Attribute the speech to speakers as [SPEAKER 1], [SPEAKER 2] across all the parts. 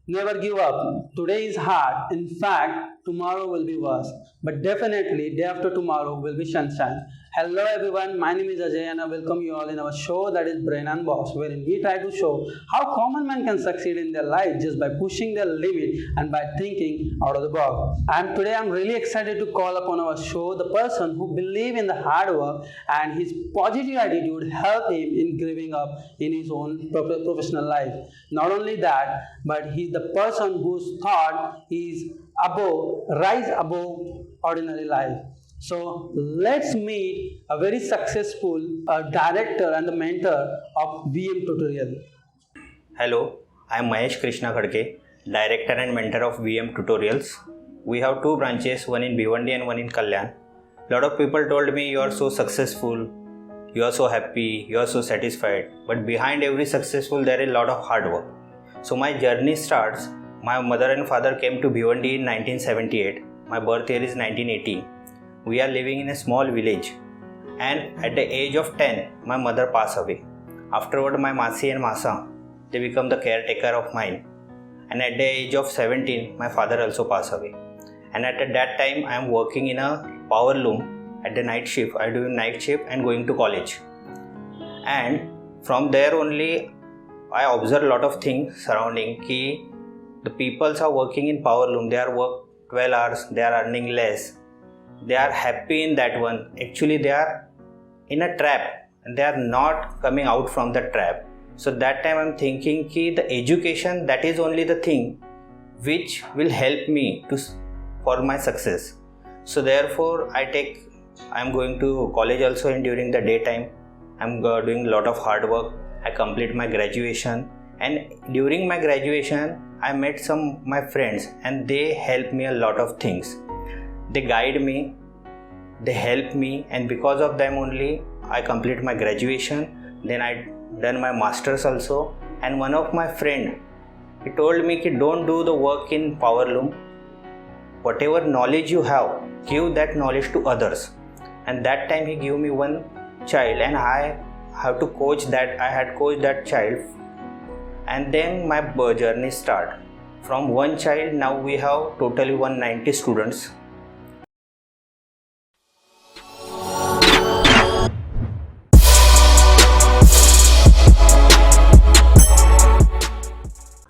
[SPEAKER 1] Never give up. Today is hard. In fact, tomorrow will be worse. But definitely, day after tomorrow will be sunshine. Hello everyone, my name is Ajay and I welcome you all in our show that is Brain Unbox, wherein we try to show how common man can succeed in their life just by pushing their limit and by thinking out of the box. And today I'm really excited to call upon our show the person who believes in the hard work and his positive attitude helped him in giving up in his own professional life. Not only that, but he's the person whose thought is rise above ordinary life. So let's meet a very successful director and the mentor of VM Tutorial.
[SPEAKER 2] Hello, I am Mahesh Krishna Khadke, Director and Mentor of VM Tutorials. We have two branches, one in Bhiwandi and one in Kalyan. Lot of people told me you are so successful, you are so happy, you are so satisfied. But behind every successful there is a lot of hard work. So my journey starts. My mother and father came to Bhiwandi in 1978. My birth year is 1980. We are living in a small village, and at the age of 10, my mother passed away. Afterward, my Masi and Masa, they become the caretaker of mine. And at the age of 17, my father also passed away. And at that time, I am working in a power loom at the night shift. I do night shift and going to college. And from there only, I observe a lot of things surrounding ki the peoples are working in power loom. They are work 12 hours. They are earning less. They are happy in that one. Actually, they are in a trap and they are not coming out from the trap. So that time I'm thinking ki the education, that is only the thing which will help me for my success. So therefore I'm going to college also, and during the daytime I'm doing a lot of hard work. I complete my graduation, and during my graduation I met some my friends and they helped me a lot of things. They guide me, they help me, and because of them only I complete my graduation. Then I done my masters also. And one of my friend, he told me ki don't do the work in power loom. Whatever knowledge you have, give that knowledge to others. And that time he gave me one child, and I have to coach that. I had coached that child, and then my journey start. From one child, now we have totally 190 students.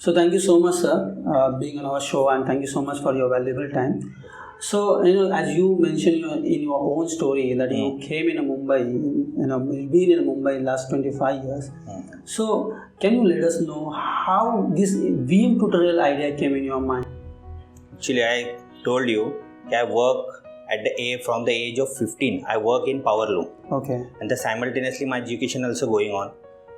[SPEAKER 1] So thank you so much, sir, being on our show, and thank you so much for your valuable time. So as you mentioned in your own story that you came in Mumbai, been in Mumbai last 25 years. So can you let us know how this VM tutorial idea came in your mind?
[SPEAKER 2] Actually, I told you I work from the age of 15. I work in power loom.
[SPEAKER 1] Okay.
[SPEAKER 2] And simultaneously my education also going on.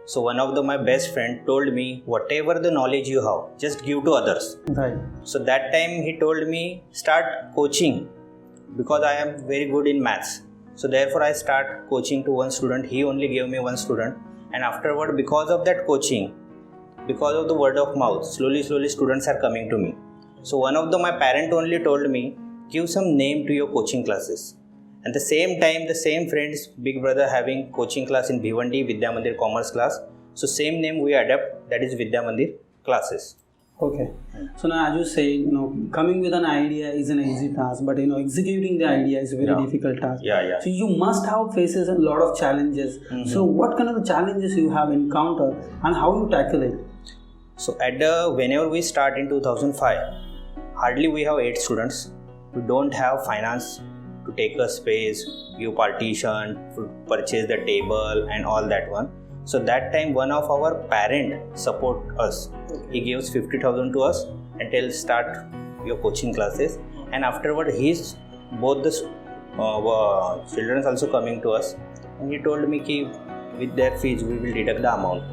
[SPEAKER 2] So one of my best friend told me, whatever the knowledge you have, just give to others.
[SPEAKER 1] Right.
[SPEAKER 2] So that time he told me, start coaching, because I am very good in maths. So therefore I start coaching to one student. He only gave me one student. And afterward, because of that coaching, because of the word of mouth, slowly students are coming to me. So one of my parent only told me, give some name to your coaching classes. And the same time, the same friends, big brother having coaching class in Bhiwandi, Vidya Mandir commerce class. So same name we adapt, that is Vidya Mandir classes.
[SPEAKER 1] Okay. So now as you say, coming with an idea is an easy task, but executing the idea is a very difficult task.
[SPEAKER 2] Yeah.
[SPEAKER 1] So you must have faces a lot of challenges. So what kind of the challenges you have encountered and how you tackle it?
[SPEAKER 2] So whenever we start in 2005, hardly we have 8 students. We don't have finance to take a space, give partition, to purchase the table and all that one. So that time one of our parent support us. He gives 50,000 to us and tells start your coaching classes. And afterward both the children also coming to us. And he told me ki with their fees we will deduct the amount.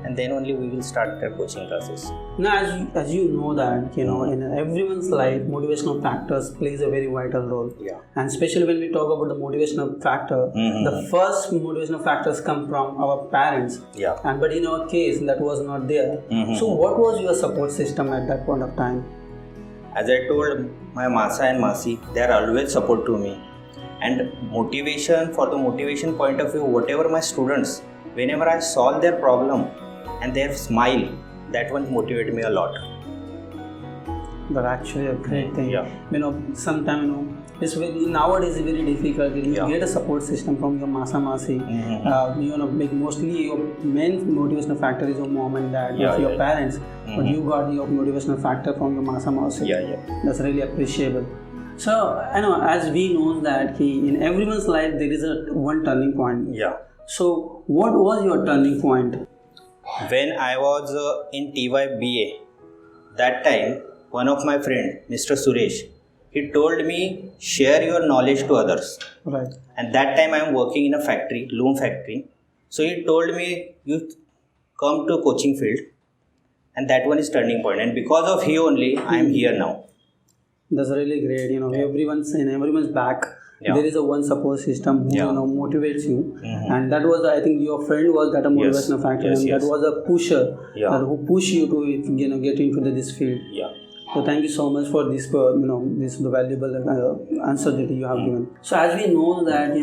[SPEAKER 2] And then only we will start their coaching classes.
[SPEAKER 1] Now, as you know that, in everyone's life, motivational factors plays a very vital role.
[SPEAKER 2] Yeah.
[SPEAKER 1] And especially when we talk about the motivational factor, the first motivational factors come from our parents.
[SPEAKER 2] Yeah.
[SPEAKER 1] But in our case, that was not there. So what was your support system at that point of time?
[SPEAKER 2] As I told my Masa and Masi, they are always support to me. And motivation, for the motivation point of view, whatever my students, whenever I solve their problem, and their smile, that one motivated me a lot.
[SPEAKER 1] That's actually a great thing.
[SPEAKER 2] Yeah.
[SPEAKER 1] Sometimes it's very nowadays it's very difficult. You
[SPEAKER 2] Yeah.
[SPEAKER 1] get a support system from your masa masi. Mostly your main motivational factor is your mom and dad,
[SPEAKER 2] Yeah,
[SPEAKER 1] your
[SPEAKER 2] yeah.
[SPEAKER 1] parents. But you got your motivational factor from your masa masi.
[SPEAKER 2] Yeah.
[SPEAKER 1] That's really appreciable. So as we know that in everyone's life there is a one turning point.
[SPEAKER 2] Yeah.
[SPEAKER 1] So what was your turning point?
[SPEAKER 2] When I was in TY BA, that time one of my friend, Mr. Suresh, he told me share your knowledge to others.
[SPEAKER 1] Right.
[SPEAKER 2] And that time I am working in a factory, loom factory. So he told me you come to coaching field, and that one is turning point. And because of he only I am here now.
[SPEAKER 1] That's really great. Everyone's back.
[SPEAKER 2] Yeah.
[SPEAKER 1] There is a one support system who
[SPEAKER 2] Yeah.
[SPEAKER 1] Motivates you, and that was, I think, your friend was that a motivational factor,
[SPEAKER 2] Yes,
[SPEAKER 1] and
[SPEAKER 2] yes.
[SPEAKER 1] that was a pusher
[SPEAKER 2] Yeah.
[SPEAKER 1] who pushed you to get into this field.
[SPEAKER 2] Yeah.
[SPEAKER 1] So thank you so much for this, this the valuable answer that you have given. So as we know that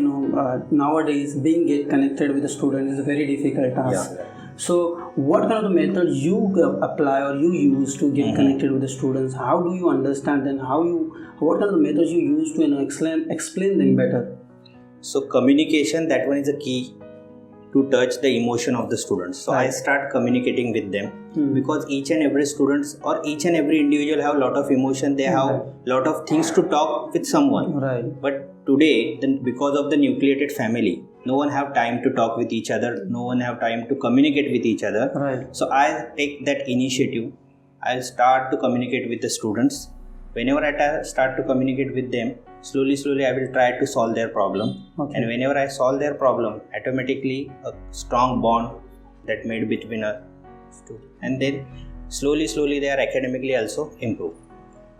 [SPEAKER 1] nowadays get connected with the student is a very difficult task.
[SPEAKER 2] Yeah.
[SPEAKER 1] So what kind of methods you apply or you use to get connected with the students? How do you understand them? What kind of methods you use to explain them better?
[SPEAKER 2] So communication, that one is a key to touch the emotion of the students. So I
[SPEAKER 1] Right.
[SPEAKER 2] start communicating with them because each and every students or each and every individual have a lot of emotion. They have lot of things to talk with someone.
[SPEAKER 1] Right.
[SPEAKER 2] But today, because of the nucleated family, no one have time to talk with each other. No one have time to communicate with each other.
[SPEAKER 1] Right.
[SPEAKER 2] So I take that initiative. I'll start to communicate with the students. Whenever I start to communicate with them, slowly I will try to solve their problem.
[SPEAKER 1] Okay.
[SPEAKER 2] And whenever I solve their problem, automatically a strong bond that made between us two. And then slowly they are academically also improve.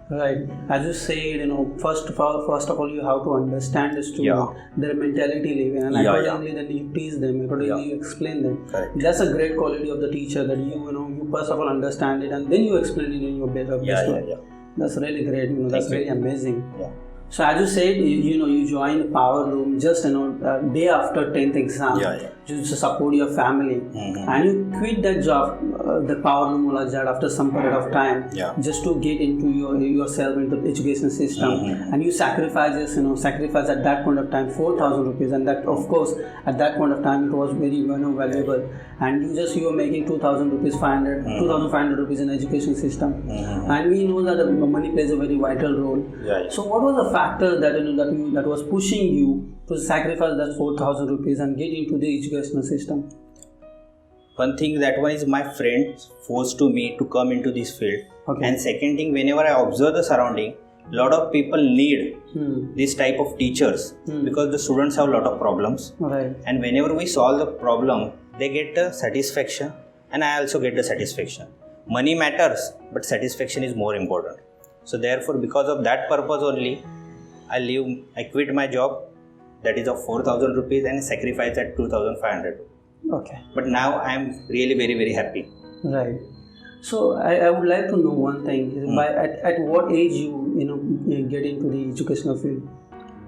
[SPEAKER 1] Right. As you said, first of all, you have to understand the student,
[SPEAKER 2] Yeah.
[SPEAKER 1] their mentality living, and
[SPEAKER 2] Yeah,
[SPEAKER 1] accordingly, then you teach them, accordingly you explain them.
[SPEAKER 2] Correct.
[SPEAKER 1] That's a great quality of the teacher, that you first of all understand it, and then you explain it in your best way. That's really great. That's
[SPEAKER 2] Thank you.
[SPEAKER 1] really amazing.
[SPEAKER 2] Yeah.
[SPEAKER 1] So as you said, you joined Power Loom just day after 10th exam.
[SPEAKER 2] Yeah.
[SPEAKER 1] To support your family, and you quit that job, the Power Loom Mulajad, after some period of time,
[SPEAKER 2] Yeah.
[SPEAKER 1] just to get into yourself into the education system, and you sacrifice at that point of time 4,000 rupees, and that of course at that point of time it was very valuable, and you were making 2,000 rupees, 2,500 rupees in education system, and we know that money plays a very vital role.
[SPEAKER 2] Yeah.
[SPEAKER 1] So what was the factor that was pushing you to sacrifice that 4,000 rupees and get into the educational system?
[SPEAKER 2] One thing, that one is my friends forced to me to come into this field.
[SPEAKER 1] Okay.
[SPEAKER 2] And second thing, whenever I observe the surrounding, lot of people need this type of teachers because the students have a lot of problems.
[SPEAKER 1] Right.
[SPEAKER 2] And whenever we solve the problem, they get the satisfaction, and I also get the satisfaction. Money matters, but satisfaction is more important. So therefore, because of that purpose only, I quit my job, that is of 4,000 rupees, and sacrifice at 2,500.
[SPEAKER 1] Okay.
[SPEAKER 2] But now I am really very, very happy.
[SPEAKER 1] Right. So I would like to know one thing. At what age you get into the educational field?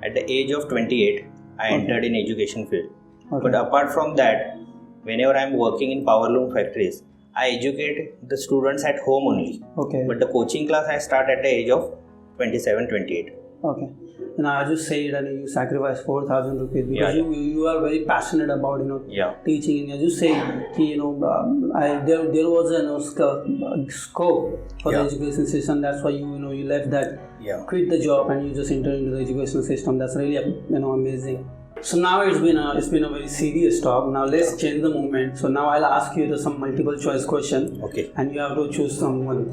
[SPEAKER 2] At the age of 28, I entered in education field.
[SPEAKER 1] Okay.
[SPEAKER 2] But apart from that, whenever I am working in power loom factories, I educate the students at home only.
[SPEAKER 1] Okay.
[SPEAKER 2] But the coaching class I start at the age of 27, 28.
[SPEAKER 1] Okay. Now, as you said, and you sacrifice 4,000 rupees because
[SPEAKER 2] Yeah.
[SPEAKER 1] you are very passionate about
[SPEAKER 2] Yeah.
[SPEAKER 1] teaching. And as you say, there was a scope for the
[SPEAKER 2] Yeah.
[SPEAKER 1] education system. That's why you left that,
[SPEAKER 2] Yeah.
[SPEAKER 1] quit the job, and you just entered into the education system. That's really amazing. So now it's been a very serious talk. Now let's change the moment. So now I'll ask you some multiple choice question,
[SPEAKER 2] Okay.
[SPEAKER 1] and you have to choose someone.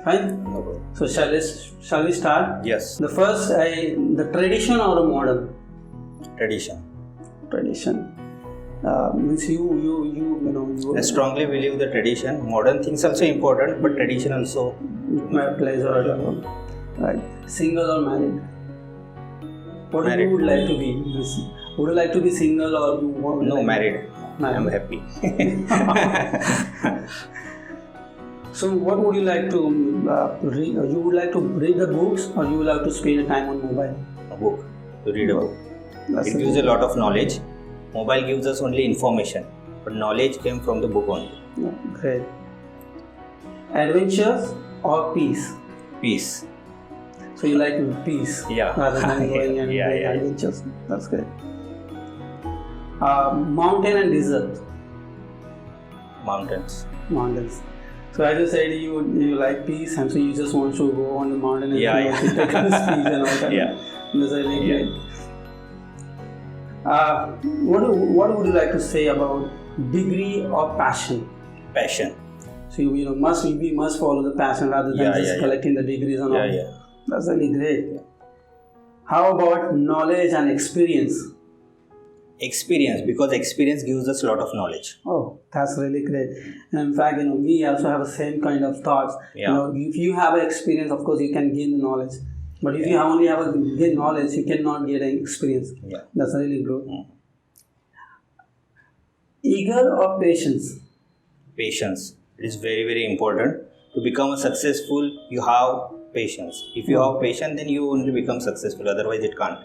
[SPEAKER 1] Fine.
[SPEAKER 2] No problem.
[SPEAKER 1] So shall we start?
[SPEAKER 2] Yes.
[SPEAKER 1] The first, the tradition or the modern?
[SPEAKER 2] Tradition.
[SPEAKER 1] Tradition. Means you
[SPEAKER 2] I strongly believe the tradition. Modern things also important, but tradition also.
[SPEAKER 1] my pleasure. Right. Single or married? What
[SPEAKER 2] Married.
[SPEAKER 1] you would like to be? Would you like to be single or you want?
[SPEAKER 2] No, married. I am
[SPEAKER 1] Married.
[SPEAKER 2] happy.
[SPEAKER 1] So what would you like to read? You would like to read the books, or you would like to spend time on mobile?
[SPEAKER 2] A book. To read a book.
[SPEAKER 1] That's
[SPEAKER 2] It gives a lot of knowledge. Mobile gives us only information, but knowledge came from the book only.
[SPEAKER 1] Yeah, great. Adventures or peace?
[SPEAKER 2] Peace.
[SPEAKER 1] So you like peace
[SPEAKER 2] Yeah.
[SPEAKER 1] rather than going and
[SPEAKER 2] Yeah,
[SPEAKER 1] doing
[SPEAKER 2] yeah.
[SPEAKER 1] adventures. That's great. Mountain and desert.
[SPEAKER 2] Mountains.
[SPEAKER 1] Mountains. So as you said, you like peace, and so you just want to go on the mountain and
[SPEAKER 2] Yeah,
[SPEAKER 1] you know, take a speech and all that.
[SPEAKER 2] Yeah.
[SPEAKER 1] That's really
[SPEAKER 2] Yeah.
[SPEAKER 1] great. What would you like to say about degree or passion?
[SPEAKER 2] Passion.
[SPEAKER 1] So we must follow the passion rather than
[SPEAKER 2] Yeah,
[SPEAKER 1] just
[SPEAKER 2] yeah, yeah.
[SPEAKER 1] collecting the degrees and all.
[SPEAKER 2] Yeah, yeah.
[SPEAKER 1] That's really great. How about knowledge and experience?
[SPEAKER 2] Experience, because experience gives us a lot of knowledge.
[SPEAKER 1] Oh, that's really great. And in fact, we also have the same kind of thoughts.
[SPEAKER 2] Yeah.
[SPEAKER 1] If you have an experience, of course, you can gain the knowledge. But if you only have a gain knowledge, you cannot get an experience.
[SPEAKER 2] Yeah.
[SPEAKER 1] That's really good.
[SPEAKER 2] Mm.
[SPEAKER 1] Eager or patience?
[SPEAKER 2] Patience. It is very, very important. To become successful, you have patience. If you have patience, then you only become successful. Otherwise, it can't.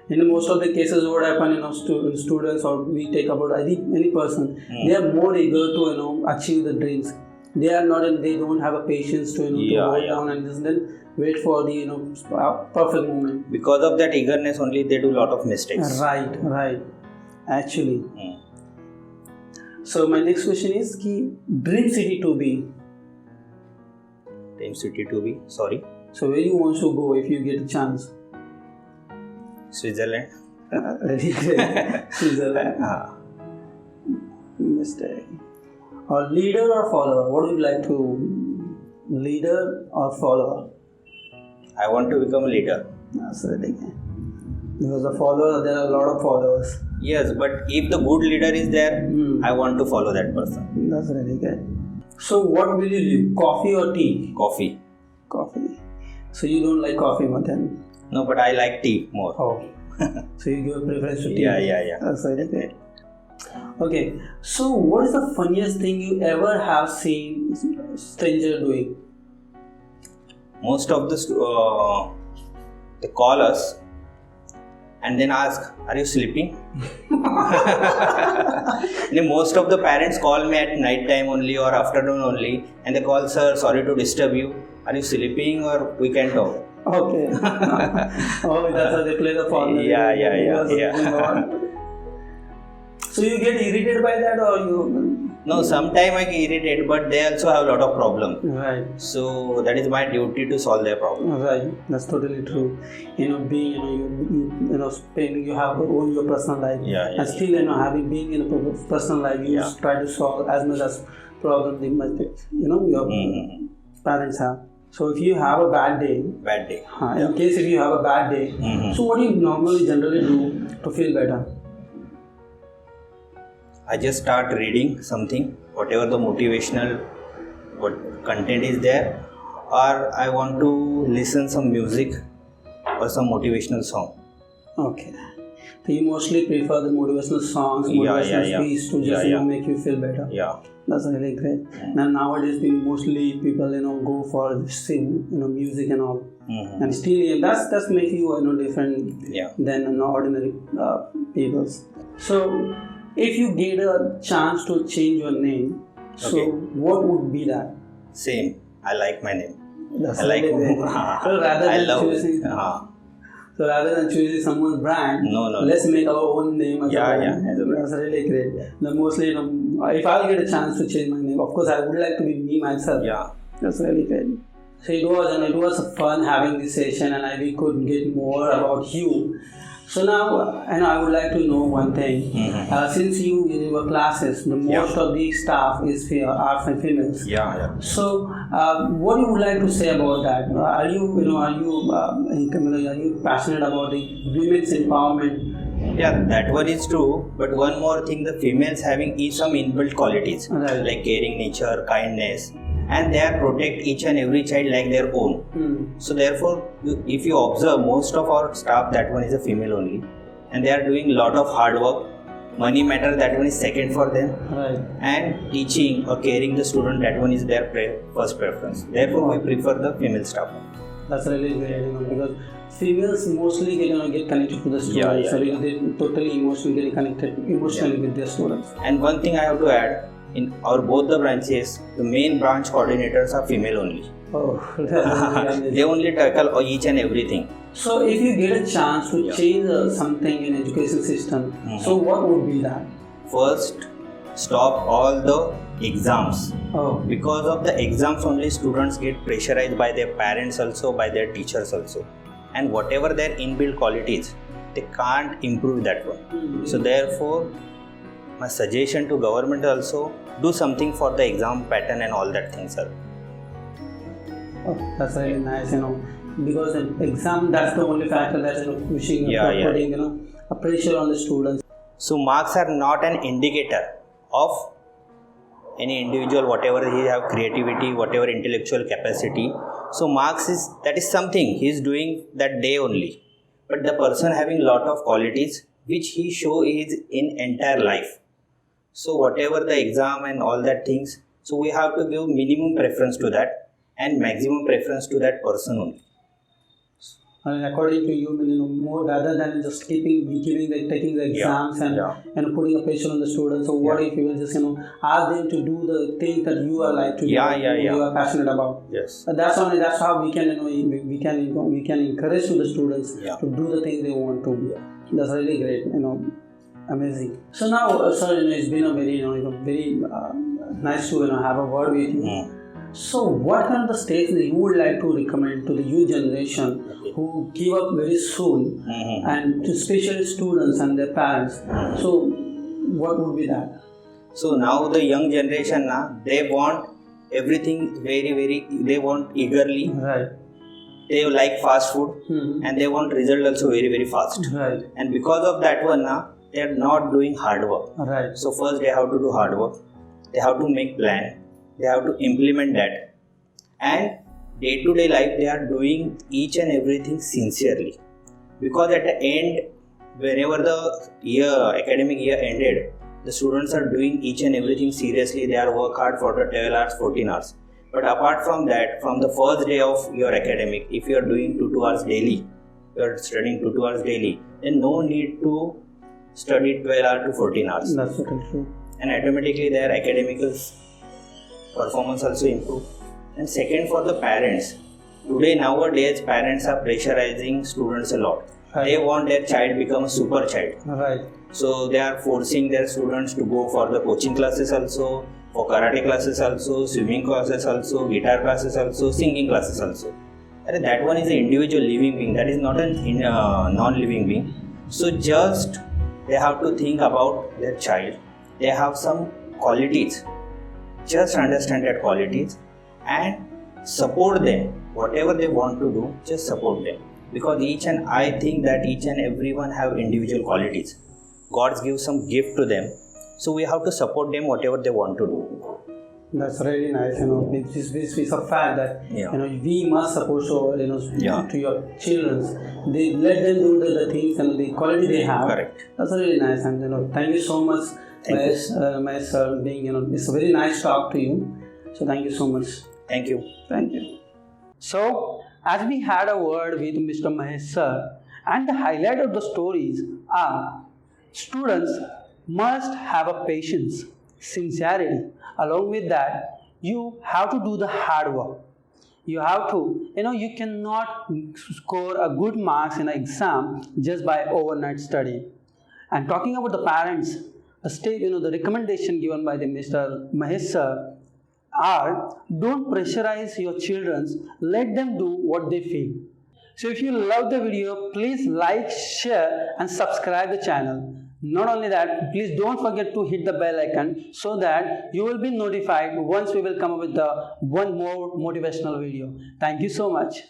[SPEAKER 1] In most of the cases, what happen, students or we take about any person, they are more eager to achieve the dreams. They are not, they don't have a patience to to hold down and just then wait for the perfect moment.
[SPEAKER 2] Because of that eagerness, only they do a lot of mistakes.
[SPEAKER 1] Right. Actually.
[SPEAKER 2] Mm.
[SPEAKER 1] So my next question is, dream city to be.
[SPEAKER 2] Dream city to be. Sorry.
[SPEAKER 1] So where you want to go if you get a chance?
[SPEAKER 2] Switzerland.
[SPEAKER 1] Really great. Switzerland. Mistake. Or leader or follower? What would you like to? Leader or follower?
[SPEAKER 2] I want to become a leader.
[SPEAKER 1] That's really good. Because the follower, there are a lot of followers.
[SPEAKER 2] Yes, but if the good leader is there, I want to follow that person.
[SPEAKER 1] That's really good. So what will you do? Coffee or tea?
[SPEAKER 2] Coffee.
[SPEAKER 1] Coffee. So you don't like coffee more than?
[SPEAKER 2] No, but I like tea more.
[SPEAKER 1] Oh. So you give preference to tea?
[SPEAKER 2] Yeah.
[SPEAKER 1] That's really great. Okay. So what is the funniest thing you ever have seen stranger doing?
[SPEAKER 2] Most of they call us and then ask, "Are you sleeping?" Most of the parents call me at night time only or afternoon only, and they call, "Sir, sorry to disturb you. Are you sleeping or we can talk?"
[SPEAKER 1] Okay. Oh, that's how they play the phone.
[SPEAKER 2] Yeah.
[SPEAKER 1] So you get irritated by that, or you?
[SPEAKER 2] No, sometimes I get irritated, but they also have a lot of problems.
[SPEAKER 1] Right.
[SPEAKER 2] So that is my duty to solve their problem.
[SPEAKER 1] Right. That's totally true. Being you have own your personal life.
[SPEAKER 2] Yeah.
[SPEAKER 1] And still having being in a personal life, you try to solve as much as problems your parents have. So if you have a bad day. In case if you have a bad day, so what do you generally do to feel better?
[SPEAKER 2] I just start reading something, whatever the motivational content is there, or I want to listen some music or some motivational song.
[SPEAKER 1] Okay. So you mostly prefer the motivational songs, motivational speech to just make you feel better.
[SPEAKER 2] Yeah.
[SPEAKER 1] That's really great. And nowadays, mostly people go for sing, music and all. And still, that's make you different than ordinary people. So, if you get a chance to change your name, so what would be that?
[SPEAKER 2] Same. I like my name.
[SPEAKER 1] That's
[SPEAKER 2] I like.
[SPEAKER 1] So rather than choosing someone's brand, let's make our own name as a brand. That's really great. Mostly, if I get a chance to change my name, of course, I would like to be me myself.
[SPEAKER 2] Yeah.
[SPEAKER 1] That's really great. So it was fun having this session, and we could get more about you. So now, I would like to know one thing. Since you in your classes, the most of the staff is are females.
[SPEAKER 2] Yeah.
[SPEAKER 1] So, what you would like to say about that? Are you passionate about the women's empowerment?
[SPEAKER 2] Yeah, that one is true. But one more thing, the females having some inbuilt qualities like caring nature, kindness, and they are protect each and every child like their own. So therefore, if you observe, most of our staff, that one is a female only, and they are doing a lot of hard work. Money matter, that one is second for them.
[SPEAKER 1] Right.
[SPEAKER 2] And teaching or caring the student, that one is their first preference. Therefore, we prefer the female staff.
[SPEAKER 1] That's really great, because females mostly get connected to the students. They totally emotionally get connected with their students.
[SPEAKER 2] And one thing I have to add, in our both the branches, the main branch coordinators are female only.
[SPEAKER 1] Oh, that's really amazing.
[SPEAKER 2] They only tackle each and everything.
[SPEAKER 1] So if you get a chance to change something in education system, so what would be that?
[SPEAKER 2] First, stop all the exams.
[SPEAKER 1] Oh,
[SPEAKER 2] Because of the exams only, students get pressurized by their parents also, by their teachers also. And whatever their inbuilt qualities, they can't improve that one. So therefore, my suggestion to government also, do something for the exam pattern and all that things, sir.
[SPEAKER 1] oh, that's really nice, because in exam, that's the only factor that's pushing,
[SPEAKER 2] Yeah, yeah.
[SPEAKER 1] putting, a pressure on the students.
[SPEAKER 2] So marks are not an indicator of any individual, whatever he have creativity, whatever intellectual capacity. So marks is something he is doing that day only. But the person having lot of qualities which he show is in entire life. So whatever the exam and all that things, so we have to give minimum preference to that and maximum preference to that person only.
[SPEAKER 1] And according to you, more rather than just taking the exams and putting a pressure on the students. So what if you will just ask them to do the thing that you are like to do, you are passionate about.
[SPEAKER 2] Yes.
[SPEAKER 1] And that's how we can we can encourage to the students to do the things they want to. That's really great. Amazing. So now, sir, it's been a very very nice to have a word with you. So, what kind of the states that you would like to recommend to the youth generation who give up very soon, and to especially students and their parents? So, what would be that?
[SPEAKER 2] So now the young generation, they want everything very, they want eagerly.
[SPEAKER 1] Right.
[SPEAKER 2] They like fast food and they want result also very fast.
[SPEAKER 1] Right.
[SPEAKER 2] And because of that one, they are not doing hard work.
[SPEAKER 1] Right.
[SPEAKER 2] So first they have to do hard work. They have to make plan. They have to implement that. And day-to-day life, they are doing each and everything sincerely. Because at the end, whenever the academic year ended, the students are doing each and everything seriously. They are work hard for the 12 hours, 14 hours. But apart from that, from the first day of your academic, if you are doing 2 hours daily, you are studying 2 hours daily, then no need to study 12 hours to 14 hours.
[SPEAKER 1] That's totally true.
[SPEAKER 2] And automatically their academic performance also improve. And second, for the parents, nowadays parents are pressurizing students a lot.
[SPEAKER 1] Right.
[SPEAKER 2] They want their child become a super child.
[SPEAKER 1] Right.
[SPEAKER 2] So they are forcing their students to go for the coaching classes also, for karate classes also, swimming classes also, guitar classes also, singing classes also. And that one is an individual living being, that is not a non-living being. So just they have to think about their child. They have some qualities. Just understand that qualities and support them. Whatever they want to do, just support them. Because I think that each and everyone have individual qualities. God gives some gift to them. So we have to support them whatever they want to do.
[SPEAKER 1] That's really nice. This is a fact that we must support to your children. They let them do the things and the quality they have.
[SPEAKER 2] Correct.
[SPEAKER 1] That's really nice. And thank you so much, Mahesh sir. Being it's a very nice talk to you. So thank you so much.
[SPEAKER 2] Thank you.
[SPEAKER 1] Thank you. So as we had a word with Mr. Mahesh sir, and the highlight of the stories are students must have a patience, sincerity. Along with that, you have to do the hard work. You have to, you cannot score a good marks in an exam just by overnight study. And talking about the parents, the recommendation given by the Mr. Mahesh sir are, don't pressurize your children, let them do what they feel. So if you love the video, please like, share and subscribe the channel. Not only that, please don't forget to hit the bell icon so that you will be notified once we will come up with one more motivational video. Thank you so much.